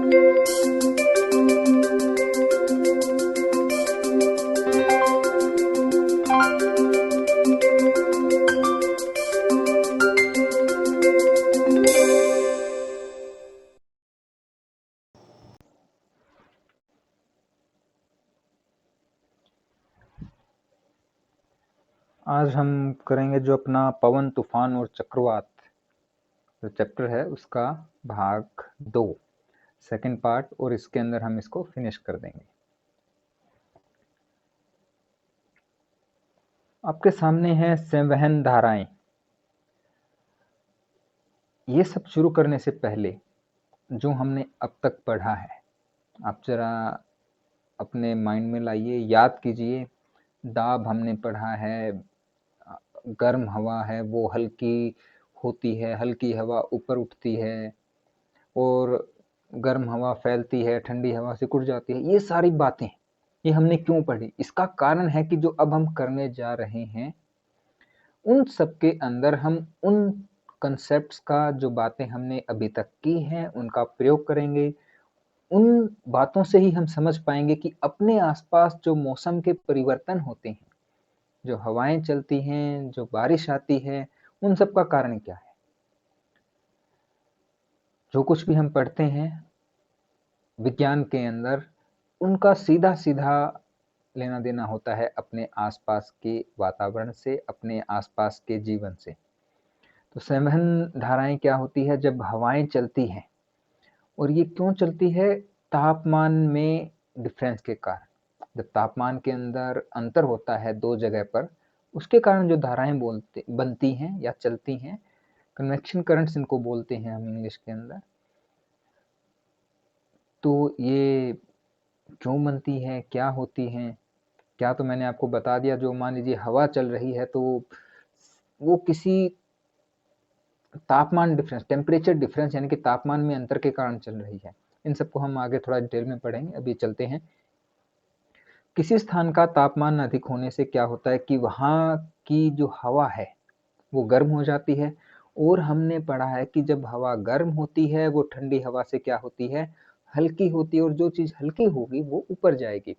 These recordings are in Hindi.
आज हम करेंगे जो अपना पवन तूफान और चक्रवात जो चैप्टर है उसका भाग 2 सेकंड पार्ट, और इसके अंदर हम इसको फिनिश कर देंगे। आपके सामने है संवहन धाराएं। ये सब शुरू करने से पहले जो हमने अब तक पढ़ा है आप जरा अपने माइंड में लाइए, याद कीजिए। दाब हमने पढ़ा है, गर्म हवा है वो हल्की होती है, हल्की हवा ऊपर उठती है और गर्म हवा फैलती है, ठंडी हवा सिकुड़ जाती है। ये सारी बातें ये हमने क्यों पढ़ी? इसका कारण है कि जो अब हम करने जा रहे हैं उन सब के अंदर हम उन कंसेप्ट्स का जो बातें हमने अभी तक की हैं उनका प्रयोग करेंगे। उन बातों से ही हम समझ पाएंगे कि अपने आसपास जो मौसम के परिवर्तन होते हैं, जो हवाएं चलती हैं, जो बारिश आती है, उन सब का कारण क्या है। जो कुछ भी हम पढ़ते हैं विज्ञान के अंदर उनका सीधा सीधा लेना देना होता है अपने आसपास के वातावरण से, अपने आसपास के जीवन से। तो संवहन धाराएं क्या होती है? जब हवाएं चलती हैं, और ये क्यों चलती है? तापमान में डिफरेंस के कारण। जब तापमान के अंदर अंतर होता है दो जगह पर, उसके कारण जो धाराएं बनती हैं या चलती हैं, कन्वेक्शन करंट्स इनको बोलते हैं हम इंग्लिश के अंदर। तो ये क्यों बनती है, क्या होती हैं? क्या तो मैंने आपको बता दिया। जो मान लीजिए हवा चल रही है तो वो किसी तापमान डिफरेंस, टेम्परेचर डिफरेंस यानी कि तापमान में अंतर के कारण चल रही है। इन सबको हम आगे थोड़ा डिटेल में पढ़ेंगे, अभी चलते हैं। किसी स्थान का तापमान अधिक होने से क्या होता है कि वहाँ की जो हवा है वो गर्म हो जाती है, और हमने पढ़ा है कि जब हवा गर्म होती है वो ठंडी हवा से क्या होती है? हल्की होती है, और जो चीज हल्की होगी वो ऊपर जाएगी।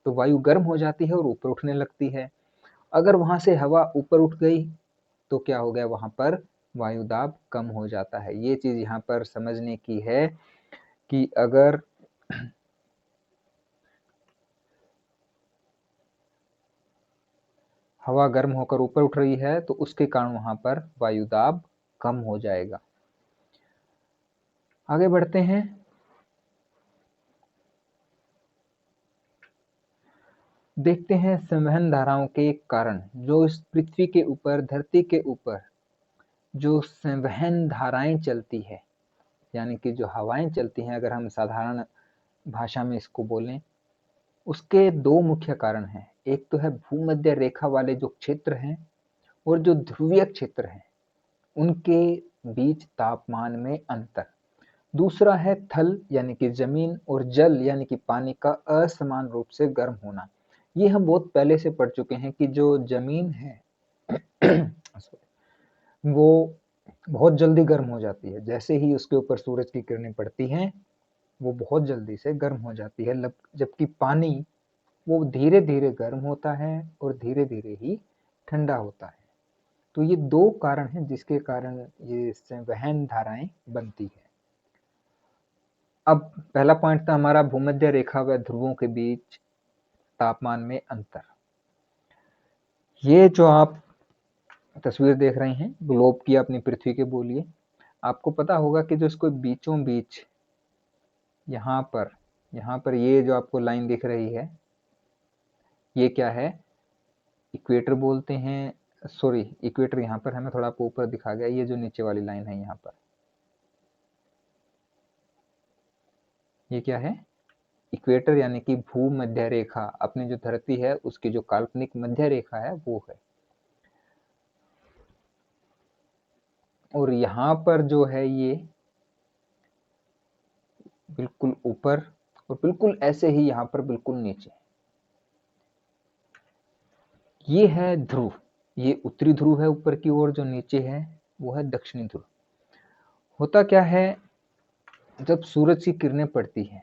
तो वायु गर्म हो जाती है और ऊपर उठने लगती है। अगर वहां से हवा ऊपर उठ गई तो क्या हो गया? वहां पर वायु दाब कम हो जाता है। ये चीज यहाँ पर समझने की है कि अगर हवा गर्म होकर ऊपर उठ रही है तो उसके कारण वहां पर वायु दाब कम हो जाएगा। आगे बढ़ते हैं। देखते हैं संवहन धाराओं के कारण। जो इस पृथ्वी के ऊपर, धरती के ऊपर जो संवहन धाराएं चलती है, यानी कि जो हवाएं चलती हैं, अगर हम साधारण भाषा में इसको बोलें, उसके दो मुख्य कारण हैं। एक तो है भूमध्य रेखा वाले जो क्षेत्र हैं, और जो ध्रुवीय क्षेत्र हैं उनके बीच तापमान में अंतर। दूसरा है थल यानी कि जमीन, और जल यानी कि पानी का असमान रूप से गर्म होना। ये हम बहुत पहले से पढ़ चुके हैं कि जो जमीन है वो बहुत जल्दी गर्म हो जाती है। जैसे ही उसके ऊपर सूरज की किरणें पड़ती हैं वो बहुत जल्दी से गर्म हो जाती है, जबकि पानी वो धीरे धीरे गर्म होता है और धीरे धीरे ही ठंडा होता है। तो ये दो कारण हैं जिसके कारण ये संवहन धाराएं बनती है। अब पहला पॉइंट था हमारा भूमध्य रेखा व ध्रुवों के बीच तापमान में अंतर। ये जो आप तस्वीर देख रहे हैं ग्लोब की, अपनी पृथ्वी के बोलिए, आपको पता होगा कि जो इसको बीचों बीच यहाँ पर ये जो आपको लाइन दिख रही है ये क्या है? इक्वेटर बोलते हैं। सॉरी, इक्वेटर यहाँ पर है, मैं थोड़ा आपको ऊपर दिखा गया। ये जो नीचे वाली लाइन है यहाँ पर, ये क्या है? इक्वेटर यानी कि भूमध्य रेखा। अपनी जो धरती है उसकी जो काल्पनिक मध्य रेखा है वो है। और यहाँ पर जो है ये बिल्कुल ऊपर, और बिल्कुल ऐसे ही यहाँ पर बिल्कुल नीचे। ये है ध्रुव, ये उत्तरी ध्रुव है ऊपर की ओर, जो नीचे है वो है दक्षिणी ध्रुव। होता क्या है जब सूरज की किरणें पड़ती हैं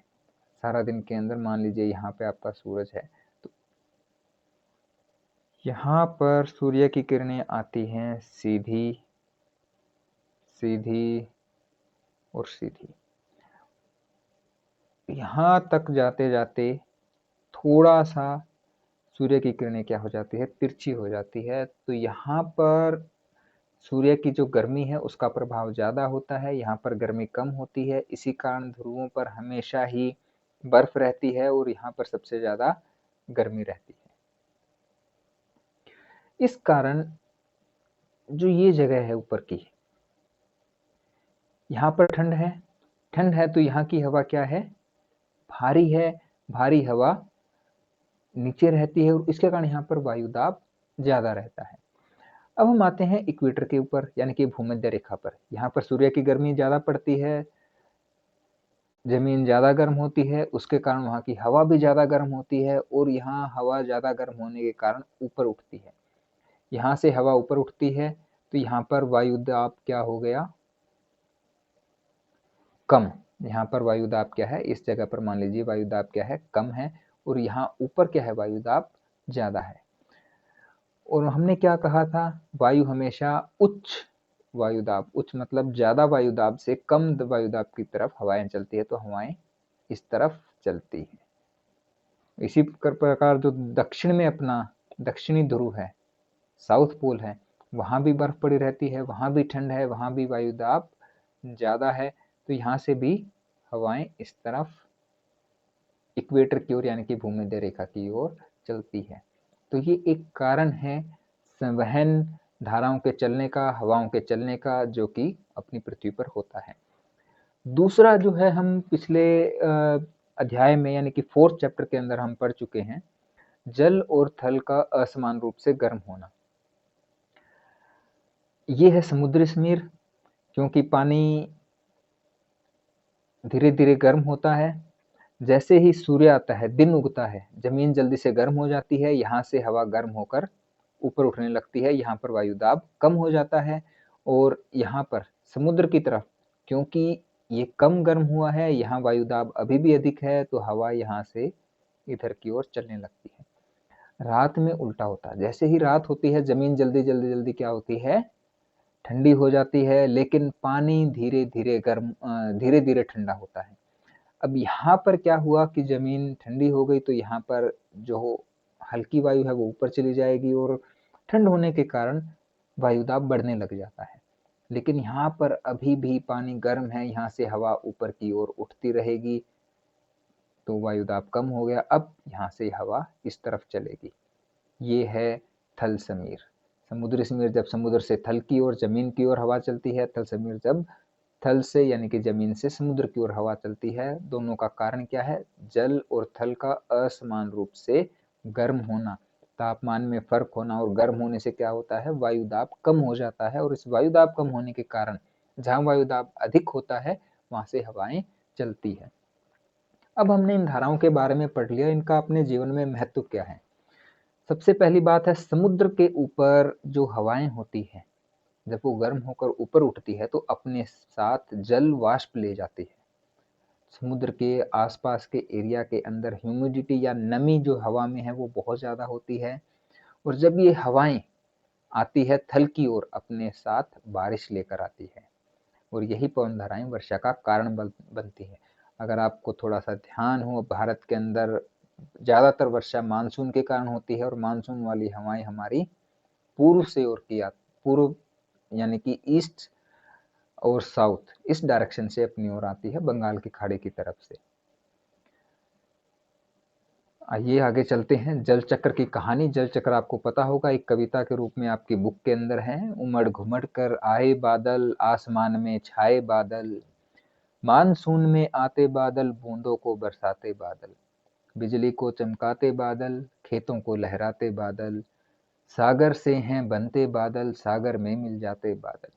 सारा दिन के अंदर, मान लीजिए यहाँ पे आपका सूरज है, तो यहाँ पर सूर्य की किरणें आती हैं सीधी, सीधी और सीधी। यहाँ तक जाते जाते थोड़ा सा सूर्य की किरणें क्या हो जाती है, तिरछी हो जाती है। तो यहाँ पर सूर्य की जो गर्मी है उसका प्रभाव ज़्यादा होता है, यहाँ पर गर्मी कम होती है। इसी कारण ध्रुवों पर हमेशा ही बर्फ रहती है और यहाँ पर सबसे ज़्यादा गर्मी रहती है। इस कारण जो ये जगह है ऊपर की, यहाँ पर ठंड है, ठंड है तो यहाँ की हवा क्या है, भारी है। भारी हवा नीचे रहती है और इसके कारण यहाँ पर वायुदाब ज़्यादा रहता है। अब हम आते हैं इक्वेटर के ऊपर, यानी कि भूमध्य रेखा पर। यहाँ पर सूर्य की गर्मी ज़्यादा पड़ती है, ज़मीन ज़्यादा गर्म होती है, उसके कारण वहाँ की हवा भी ज़्यादा गर्म होती है और यहाँ हवा ज़्यादा गर्म होने के कारण ऊपर उठती है। यहाँ से हवा ऊपर उठती है तो यहाँ पर वायुदाब क्या हो गया, कम। यहाँ पर वायुदाब क्या है, इस जगह पर मान लीजिए वायुदाब क्या है, कम है, और यहाँ ऊपर क्या है, वायुदाब ज़्यादा है। और हमने क्या कहा था, वायु हमेशा उच्च वायुदाब, उच्च मतलब ज़्यादा वायुदाब से कम वायुदाब की तरफ हवाएं चलती है, तो हवाएं इस तरफ चलती हैं। इसी प्रकार जो दक्षिण में अपना दक्षिणी ध्रुव है, साउथ पोल है, वहाँ भी बर्फ पड़ी रहती है, वहाँ भी ठंड है, वहाँ भी वायुदाब ज़्यादा है, तो यहाँ से भी हवाएं इस तरफ इक्वेटर की ओर यानी कि भूमध्य रेखा की ओर चलती है। तो ये एक कारण है संवहन धाराओं के चलने का, हवाओं के चलने का, जो कि अपनी पृथ्वी पर होता है। दूसरा जो है, हम पिछले अध्याय में यानी कि 4th चैप्टर के अंदर हम पढ़ चुके हैं, जल और थल का असमान रूप से गर्म होना। ये है समुद्री समीर, क्योंकि पानी धीरे धीरे गर्म होता है। जैसे ही सूर्य आता है, दिन उगता है, जमीन जल्दी से गर्म हो जाती है, यहाँ से हवा गर्म होकर ऊपर उठने लगती है, यहाँ पर वायुदाब कम हो जाता है। और यहाँ पर समुद्र की तरफ, क्योंकि ये कम गर्म हुआ है, यहाँ वायुदाब अभी भी अधिक है, तो हवा यहाँ से इधर की ओर चलने लगती है। रात में उल्टा होता है, जैसे ही रात होती है, जमीन जल्दी जल्दी जल्दी क्या होती है, ठंडी हो जाती है, लेकिन पानी धीरे धीरे धीरे धीरे ठंडा होता है। अब यहाँ पर क्या हुआ कि जमीन ठंडी हो गई, तो यहाँ पर जो हल्की वायु है वो ऊपर चली जाएगी और ठंड होने के कारण वायुदाब बढ़ने लग जाता है। लेकिन यहाँ पर अभी भी पानी गर्म है, यहाँ से हवा ऊपर की ओर उठती रहेगी, तो वायुदाब कम हो गया। अब यहाँ से हवा इस तरफ चलेगी। ये है थल समीर। समुद्री समीर जब समुद्र से थल की ओर, जमीन की ओर हवा चलती है, थल समीर जब थल से यानी कि जमीन से समुद्र की ओर हवा चलती है। दोनों का कारण क्या है, जल और थल का असमान रूप से गर्म होना, तापमान में फर्क होना। और गर्म होने से क्या होता है, वायुदाब कम हो जाता है, और इस वायुदाब कम होने के कारण जहाँ वायुदाब अधिक होता है वहां से हवाएं चलती है। अब हमने इन धाराओं के बारे में पढ़ लिया, इनका अपने जीवन में महत्व क्या है। सबसे पहली बात है, समुद्र के ऊपर जो हवाएं होती हैं, जब वो गर्म होकर ऊपर उठती है तो अपने साथ जल वाष्प ले जाती है। समुद्र के आसपास के एरिया के अंदर ह्यूमिडिटी या नमी जो हवा में है वो बहुत ज़्यादा होती है, और जब ये हवाएं आती है थल की ओर, अपने साथ बारिश लेकर आती है, और यही पवन धाराएं वर्षा का कारण बनती है। अगर आपको थोड़ा सा ध्यान हो, भारत के अंदर ज़्यादातर वर्षा मानसून के कारण होती है, और मानसून वाली हवाएं हमारी पूर्व से ओर की पूर्व यानी कि ईस्ट और साउथ, इस डायरेक्शन से अपनी ओर आती है, बंगाल की खाड़ी की तरफ से। आइए आगे चलते हैं। जल चक्र की कहानी। जल चक्र आपको पता होगा, एक कविता के रूप में आपकी बुक के अंदर है। उमड़ घुमड़ कर आए बादल, आसमान में छाए बादल, मानसून में आते बादल, बूंदों को बरसाते बादल, बिजली को चमकाते बादल, खेतों को लहराते बादल, सागर से हैं बनते बादल, सागर में मिल जाते बादल।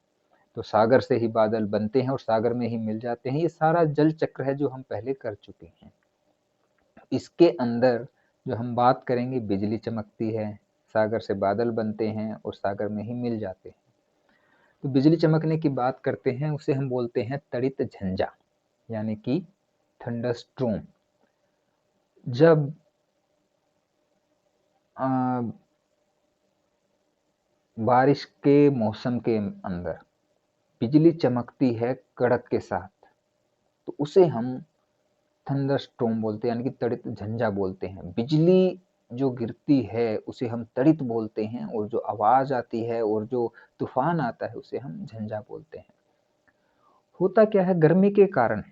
तो सागर से ही बादल बनते हैं और सागर में ही मिल जाते हैं। ये सारा जल चक्र है जो हम पहले कर चुके हैं। इसके अंदर जो हम बात करेंगे, बिजली चमकती है, सागर से बादल बनते हैं और सागर में ही मिल जाते हैं। तो बिजली चमकने की बात करते हैं, उसे हम बोलते हैं तड़ित झंझा। यानी कि थंडरस्टॉर्म। जब बारिश के मौसम के अंदर बिजली चमकती है कड़क के साथ, तो उसे हम थंडरस्टॉर्म बोलते हैं, यानी कि तड़ित झंझा बोलते हैं। बिजली जो गिरती है उसे हम तड़ित बोलते हैं, और जो आवाज आती है और जो तूफान आता है उसे हम झंझा बोलते हैं। होता क्या है, गर्मी के कारण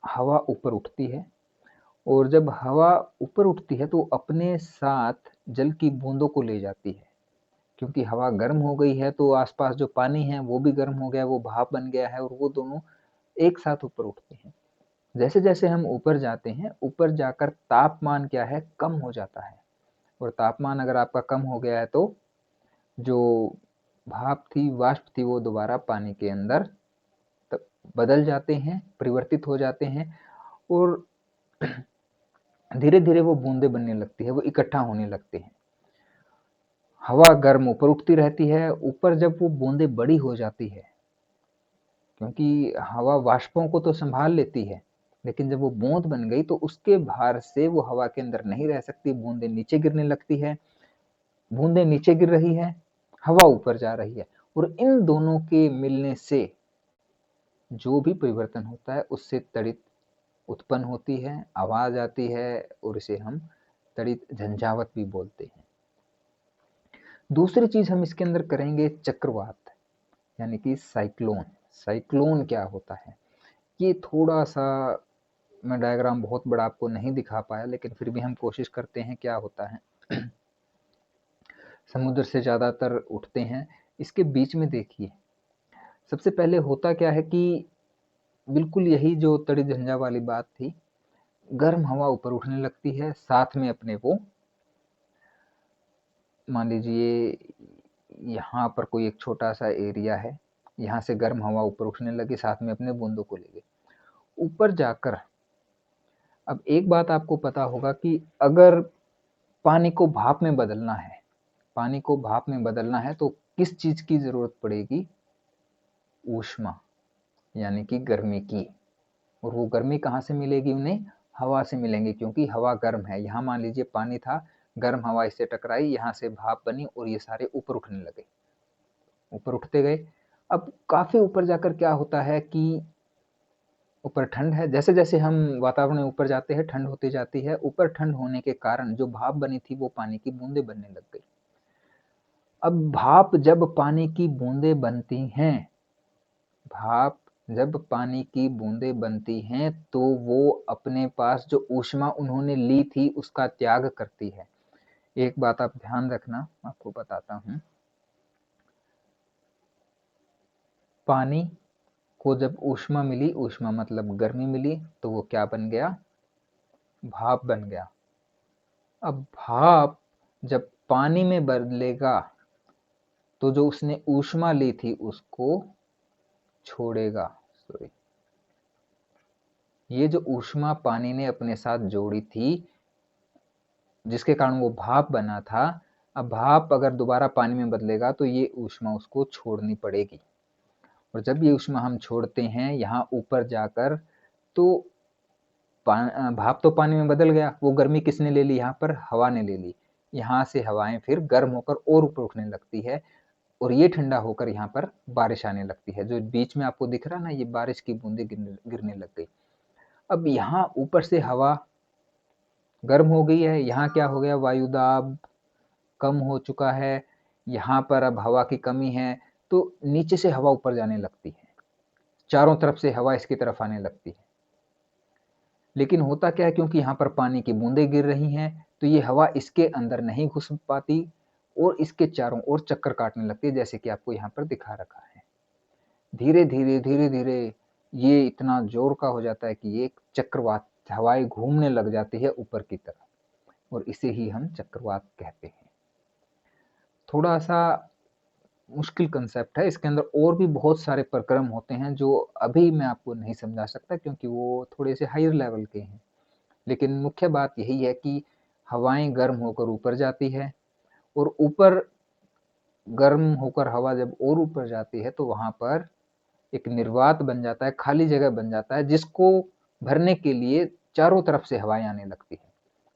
हवा ऊपर उठती है, और जब हवा ऊपर उठती है तो अपने साथ जल की बूंदों को ले जाती है, क्योंकि हवा गर्म हो गई है तो आसपास जो पानी है वो भी गर्म हो गया, वो भाप बन गया है, और वो दोनों एक साथ ऊपर उठते हैं। जैसे जैसे हम ऊपर जाते हैं, ऊपर जाकर तापमान क्या है, कम हो जाता है, और तापमान अगर आपका कम हो गया है तो जो भाप थी, वाष्प थी, वो दोबारा पानी के अंदर बदल जाते हैं, परिवर्तित हो जाते हैं, और धीरे धीरे वो बूंदे बनने लगती है, वो इकट्ठा होने लगते हैं। हवा गर्म ऊपर उठती रहती है, ऊपर जब वो बूंदे बड़ी हो जाती है, क्योंकि हवा वाष्पों को तो संभाल लेती है, लेकिन जब वो बूंद बन गई तो उसके भार से वो हवा के अंदर नहीं रह सकती, बूंदे नीचे गिरने लगती है। बूंदे नीचे गिर रही है, हवा ऊपर जा रही है, और इन दोनों के मिलने से जो भी परिवर्तन होता है उससे तड़ित उत्पन्न होती है, आवाज आती है, और इसे हम तड़ित झंझावत भी बोलते हैं। दूसरी चीज हम इसके अंदर करेंगे चक्रवात, यानी कि साइक्लोन। साइक्लोन क्या होता है, ये थोड़ा सा मैं डायग्राम बहुत बड़ा आपको नहीं दिखा पाया, लेकिन फिर भी हम कोशिश करते हैं। क्या होता है, समुद्र से ज्यादातर उठते हैं। इसके बीच में देखिए, सबसे पहले होता क्या है कि बिल्कुल यही जो तड़ी झंझा वाली बात थी, गर्म हवा ऊपर उठने लगती है, साथ में अपने वो, मान लीजिए यहाँ पर कोई एक छोटा सा एरिया है, यहाँ से गर्म हवा ऊपर उठने लगी, साथ में अपने बूंदों को ले गई ऊपर जाकर। अब एक बात आपको पता होगा कि अगर पानी को भाप में बदलना है, पानी को भाप में बदलना है तो किस चीज की जरूरत पड़ेगी, ऊष्मा, यानी कि गर्मी की। और वो गर्मी कहाँ से मिलेगी उन्हें, हवा से मिलेंगे, क्योंकि हवा गर्म है। यहाँ मान लीजिए पानी था, गर्म हवा इससे टकराई, यहाँ से भाप बनी, और ये सारे ऊपर उठने लगे, ऊपर उठते गए। अब काफी ऊपर जाकर क्या होता है कि ऊपर ठंड है, जैसे जैसे हम वातावरण में ऊपर जाते हैं ठंड होती जाती है, ऊपर ठंड होने के कारण जो भाप बनी थी वो पानी की बूंदे बनने लग गई। अब भाप जब पानी की बूंदे बनती हैं, भाप जब पानी की बूंदे बनती हैं तो वो अपने पास जो ऊष्मा उन्होंने ली थी उसका त्याग करती है। एक बात आप ध्यान रखना, आपको बताता हूं। पानी को जब ऊष्मा मिली, ऊष्मा मतलब गर्मी मिली, तो वो क्या बन गया, भाप बन गया। अब भाप जब पानी में बदलेगा तो जो उसने ऊष्मा ली थी उसको छोड़ेगा। सॉरी, ये जो ऊष्मा पानी ने अपने साथ जोड़ी थी, जिसके कारण वो भाप बना था, अब भाप अगर दोबारा पानी में बदलेगा तो ये ऊष्मा उसको छोड़नी पड़ेगी। और जब ये ऊष्मा हम छोड़ते हैं यहाँ ऊपर जाकर, तो भाप तो पानी में बदल गया, वो गर्मी किसने ले ली, यहाँ पर हवा ने ले ली। यहाँ से हवाएं फिर गर्म होकर और ऊपर उठने लगती है, और ये ठंडा होकर यहाँ पर बारिश आने लगती है। जो बीच में आपको दिख रहा ना, ये बारिश की बूंदें गिरने लग गई। अब यहाँ ऊपर से हवा गर्म हो गई है, यहाँ क्या हो गया, वायुदाब कम हो चुका है, यहाँ पर अब हवा की कमी है, तो नीचे से हवा ऊपर जाने लगती है, चारों तरफ से हवा इसकी तरफ आने लगती है। लेकिन होता क्या है, क्योंकि यहाँ पर पानी की बूंदें गिर रही हैं, तो ये हवा इसके अंदर नहीं घुस पाती, और इसके चारों ओर चक्कर काटने लगती है, जैसे कि आपको यहाँ पर दिखा रखा है। धीरे धीरे धीरे धीरे ये इतना जोर का हो जाता है कि ये एक चक्रवात, हवाएं घूमने लग जाती है ऊपर की तरफ, और इसे ही हम चक्रवात कहते हैं। थोड़ा सा मुश्किल कंसेप्ट है, इसके अंदर और भी बहुत सारे प्रक्रम होते हैं जो अभी मैं आपको नहीं समझा सकता, क्योंकि वो थोड़े से हायर लेवल के हैं। लेकिन मुख्य बात यही है कि हवाएं गर्म होकर ऊपर जाती है, और ऊपर गर्म होकर हवा जब और ऊपर जाती है तो वहां पर एक निर्वात बन जाता है, खाली जगह बन जाता है, जिसको भरने के लिए चारों तरफ से हवाएं आने लगती है।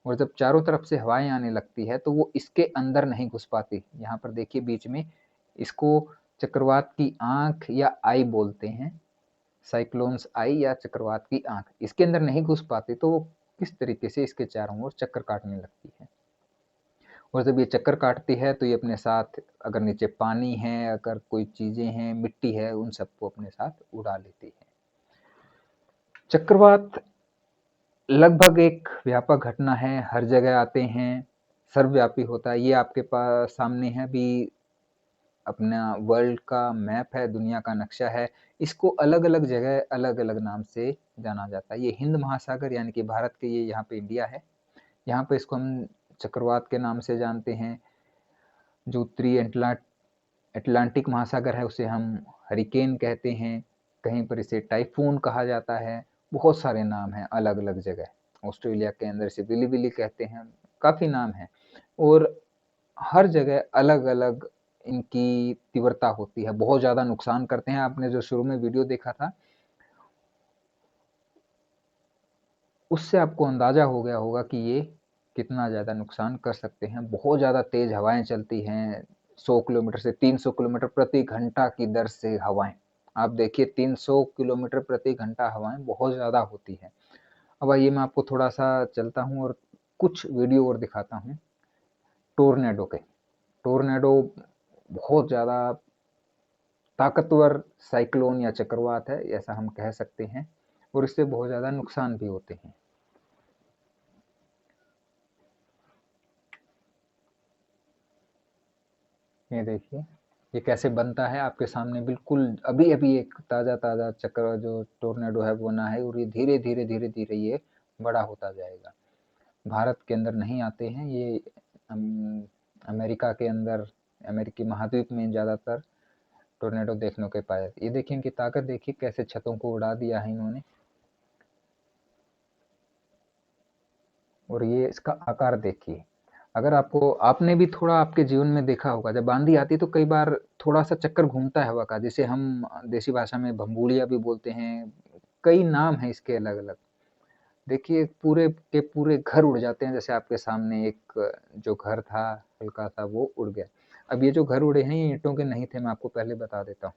और जब चारों तरफ से हवाएं आने लगती है तो वो इसके अंदर नहीं घुस पाती। यहाँ पर देखिए बीच में, इसको चक्रवात की आंख या आई बोलते हैं, साइक्लोन्स आई या चक्रवात की आंख, इसके अंदर नहीं घुस पाती, तो वो किस तरीके से इसके चारों ओर चक्कर काटने लगती है। और जब ये चक्कर काटती है तो ये अपने साथ, अगर नीचे पानी है, अगर कोई चीजें हैं, मिट्टी है, उन सबको अपने साथ उड़ा लेती है। चक्रवात लगभग एक व्यापक घटना है, हर जगह आते हैं, सर्वव्यापी होता है। ये आपके पास सामने है अभी अपना वर्ल्ड का मैप है, दुनिया का नक्शा है। इसको अलग अलग जगह अलग अलग नाम से जाना जाता है। ये हिंद महासागर यानी कि भारत के, ये यहाँ पे इंडिया है, यहाँ पे इसको हम चक्रवात के नाम से जानते हैं। जो उत्तरी अटलांटिक महासागर है उसे हम हरिकेन कहते हैं, कहीं पर इसे टाइफून कहा जाता है, बहुत सारे नाम हैं अलग अलग जगह। ऑस्ट्रेलिया के अंदर इसे बिली बिली कहते हैं, काफ़ी नाम है। और हर जगह अलग अलग इनकी तीव्रता होती है, बहुत ज़्यादा नुकसान करते हैं। आपने जो शुरू में वीडियो देखा था उससे आपको अंदाज़ा हो गया होगा कि ये कितना ज़्यादा नुकसान कर सकते हैं। बहुत ज़्यादा तेज़ हवाएं चलती हैं, 100 किलोमीटर से 300 किलोमीटर प्रति घंटा की दर से हवाएं। आप देखिए 300 किलोमीटर प्रति घंटा हवाएं बहुत ज़्यादा होती है। अब आइए मैं आपको थोड़ा सा चलता हूँ और कुछ वीडियो और दिखाता हूँ टोर्नेडो के। टोर्नेडो बहुत ज़्यादा ताकतवर साइक्लोन या चक्रवात है, ऐसा हम कह सकते हैं, और इससे बहुत ज़्यादा नुकसान भी होते हैं। ये देखिए ये कैसे बनता है आपके सामने, बिल्कुल अभी अभी एक ताज़ा ताज़ा चक्र जो टोर्नेडो है बना है, और ये धीरे धीरे धीरे धीरे ये बड़ा होता जाएगा। भारत के अंदर नहीं आते हैं ये, अमेरिका के अंदर, अमेरिकी महाद्वीप में ज़्यादातर टोर्नेडो देखने को पाया। ये देखिए इनकी ताकत देखिए, कैसे छतों को उड़ा दिया है इन्होंने, और ये इसका आकार देखिए। अगर आपको, आपने भी थोड़ा आपके जीवन में देखा होगा, जब आंधी आती है तो कई बार थोड़ा सा चक्कर घूमता है हवा का, जिसे हम देसी भाषा में भंबूड़िया भी बोलते हैं, कई नाम है इसके अलग अलग। देखिए पूरे के पूरे घर उड़ जाते हैं, जैसे आपके सामने एक जो घर था हल्का सा वो उड़ गया। अब ये जो घर उड़े हैं ये ईंटों के नहीं थे, मैं आपको पहले बता देता हूँ।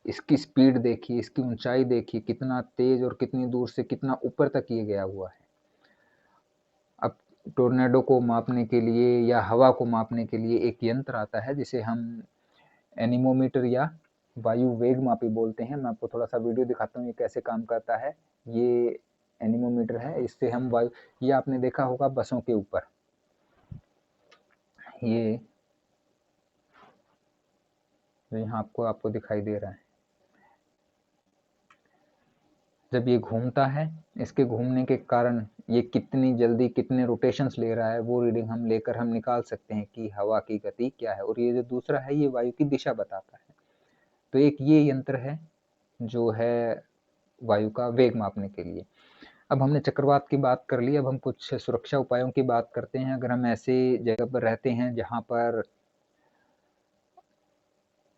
इसकी स्पीड देखिए, इसकी ऊंचाई देखिए, कितना तेज और कितनी दूर से कितना ऊपर तक ये गया हुआ है। अब टोर्नेडो को मापने के लिए या हवा को मापने के लिए एक यंत्र आता है जिसे हम एनीमोमीटर या वायु वेग मापी बोलते हैं। मैं आपको थोड़ा सा वीडियो दिखाता हूँ ये कैसे काम करता है। ये एनीमोमीटर है, इससे हम वायु, ये आपने देखा होगा बसों के ऊपर, ये जो यहाँ आपको आपको दिखाई दे रहा है, जब ये घूमता है, इसके घूमने के कारण ये कितनी जल्दी कितने रोटेशंस ले रहा है वो रीडिंग हम लेकर हम निकाल सकते हैं कि हवा की गति क्या है। और ये जो दूसरा है ये वायु की दिशा बताता है। तो एक ये यंत्र है जो है वायु का वेग मापने के लिए। अब हमने चक्रवात की बात कर ली, अब हम कुछ सुरक्षा उपायों की बात करते हैं। अगर हम ऐसे जगह पर रहते हैं जहाँ पर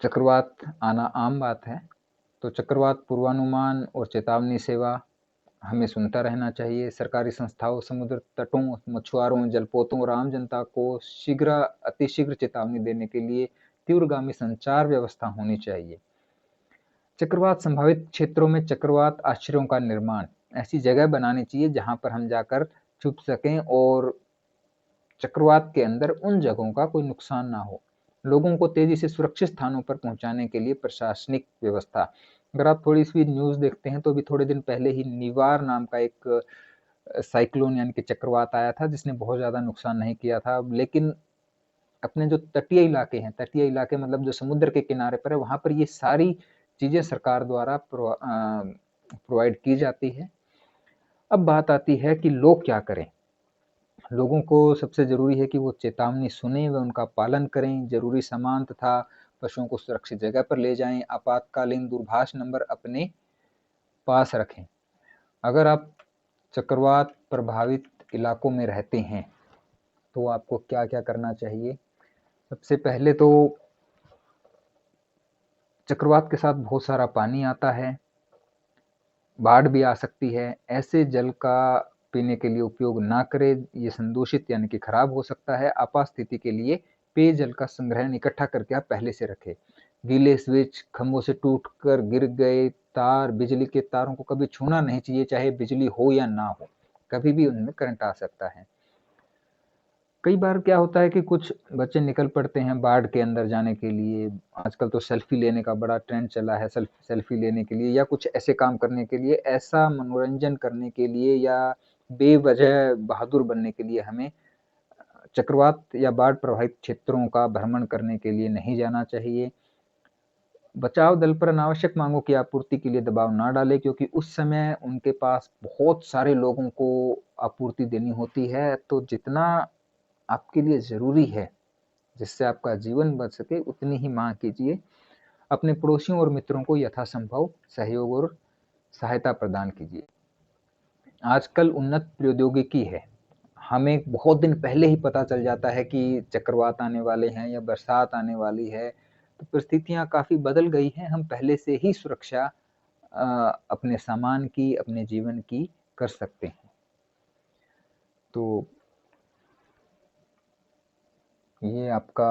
चक्रवात आना आम बात है, तो चक्रवात पूर्वानुमान और चेतावनी सेवा हमें सुनता रहना चाहिए। सरकारी संस्थाओं, समुद्र तटों, मछुआरों, जलपोतों और आम जनता को शीघ्र अतिशीघ्र चेतावनी देने के लिए तीव्रगामी संचार व्यवस्था होनी चाहिए। चक्रवात संभावित क्षेत्रों में चक्रवात आश्रयों का निर्माण, ऐसी जगह बनानी चाहिए जहां पर हम जाकर छुप सकें और चक्रवात के अंदर उन जगहों का कोई नुकसान ना हो। लोगों को तेजी से सुरक्षित स्थानों पर पहुंचाने के लिए प्रशासनिक व्यवस्था। अगर आप थोड़ी सी न्यूज़ देखते हैं तो अभी थोड़े दिन पहले ही निवार नाम का एक साइक्लोन यानी कि चक्रवात आया था, जिसने बहुत ज़्यादा नुकसान नहीं किया था। लेकिन अपने जो तटीय इलाके हैं, तटीय इलाके मतलब जो समुद्र के किनारे पर है, वहाँ पर ये सारी चीज़ें सरकार द्वारा प्रोवाइड की जाती है। अब बात आती है कि लोग क्या करें। लोगों को सबसे ज़रूरी है कि वो चेतावनी सुनें व उनका पालन करें, ज़रूरी सामान तथा पशुओं को सुरक्षित जगह पर ले जाएं, आपातकालीन दूरभाष नंबर अपने पास रखें। अगर आप चक्रवात प्रभावित इलाकों में रहते हैं तो आपको क्या क्या करना चाहिए। सबसे पहले तो चक्रवात के साथ बहुत सारा पानी आता है, बाढ़ भी आ सकती है। ऐसे जल का पीने के लिए उपयोग ना करें, ये संदूषित यानी कि खराब हो सकता है। आपात स्थिति के लिए पेयजल का संग्रहण इकट्ठा करके आप पहले से रखें। गीले स्विच, खंभों से टूटकर गिर गए तार, बिजली के तारों को कभी छूना नहीं चाहिए, चाहे बिजली हो या ना हो, कभी भी उनमें करंट आ सकता है। कई बार क्या होता है कि कुछ बच्चे निकल पड़ते हैं बाढ़ के अंदर जाने के लिए। आजकल तो सेल्फी लेने का बड़ा ट्रेंड चला है, सेल्फी लेने के लिए या कुछ ऐसे काम करने के लिए, ऐसा मनोरंजन करने के लिए या बेवजह बहादुर बनने के लिए हमें चक्रवात या बाढ़ प्रभावित क्षेत्रों का भ्रमण करने के लिए नहीं जाना चाहिए। बचाव दल पर अनावश्यक मांगों की आपूर्ति के लिए दबाव ना डालें, क्योंकि उस समय उनके पास बहुत सारे लोगों को आपूर्ति देनी होती है। तो जितना आपके लिए ज़रूरी है, जिससे आपका जीवन बच सके, उतनी ही माँग कीजिए। अपने पड़ोसियों और मित्रों को यथासंभव सहयोग और सहायता प्रदान कीजिए। आजकल उन्नत प्रौद्योगिकी है, हमें बहुत दिन पहले ही पता चल जाता है कि चक्रवात आने वाले हैं या बरसात आने वाली है। तो परिस्थितियाँ काफ़ी बदल गई हैं, हम पहले से ही सुरक्षा अपने सामान की, अपने जीवन की कर सकते हैं। तो ये आपका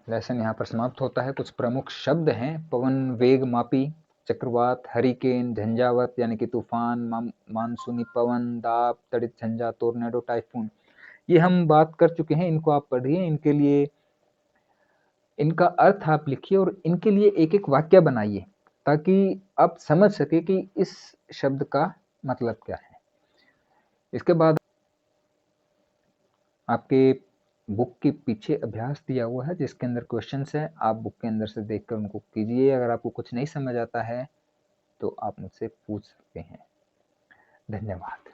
लेसन यहाँ पर समाप्त होता है। कुछ प्रमुख शब्द हैं: पवन वेग मापी, चक्रवात, हरिकेन, झंझावत यानी कि तूफान, मानसूनी पवन, दाब, तड़ित झंझा, टोर्नेडो, टाइफून। ये हम बात कर चुके हैं, इनको आप पढ़िए। इनके लिए इनका अर्थ आप लिखिए और इनके लिए एक एक वाक्य बनाइए, ताकि आप समझ सके कि इस शब्द का मतलब क्या है। इसके बाद आपके बुक के पीछे अभ्यास दिया हुआ है, जिसके अंदर क्वेश्चंस है। आप बुक के अंदर से देखकर उनको कीजिए। अगर आपको कुछ नहीं समझ आता है तो आप मुझसे पूछ सकते हैं। धन्यवाद।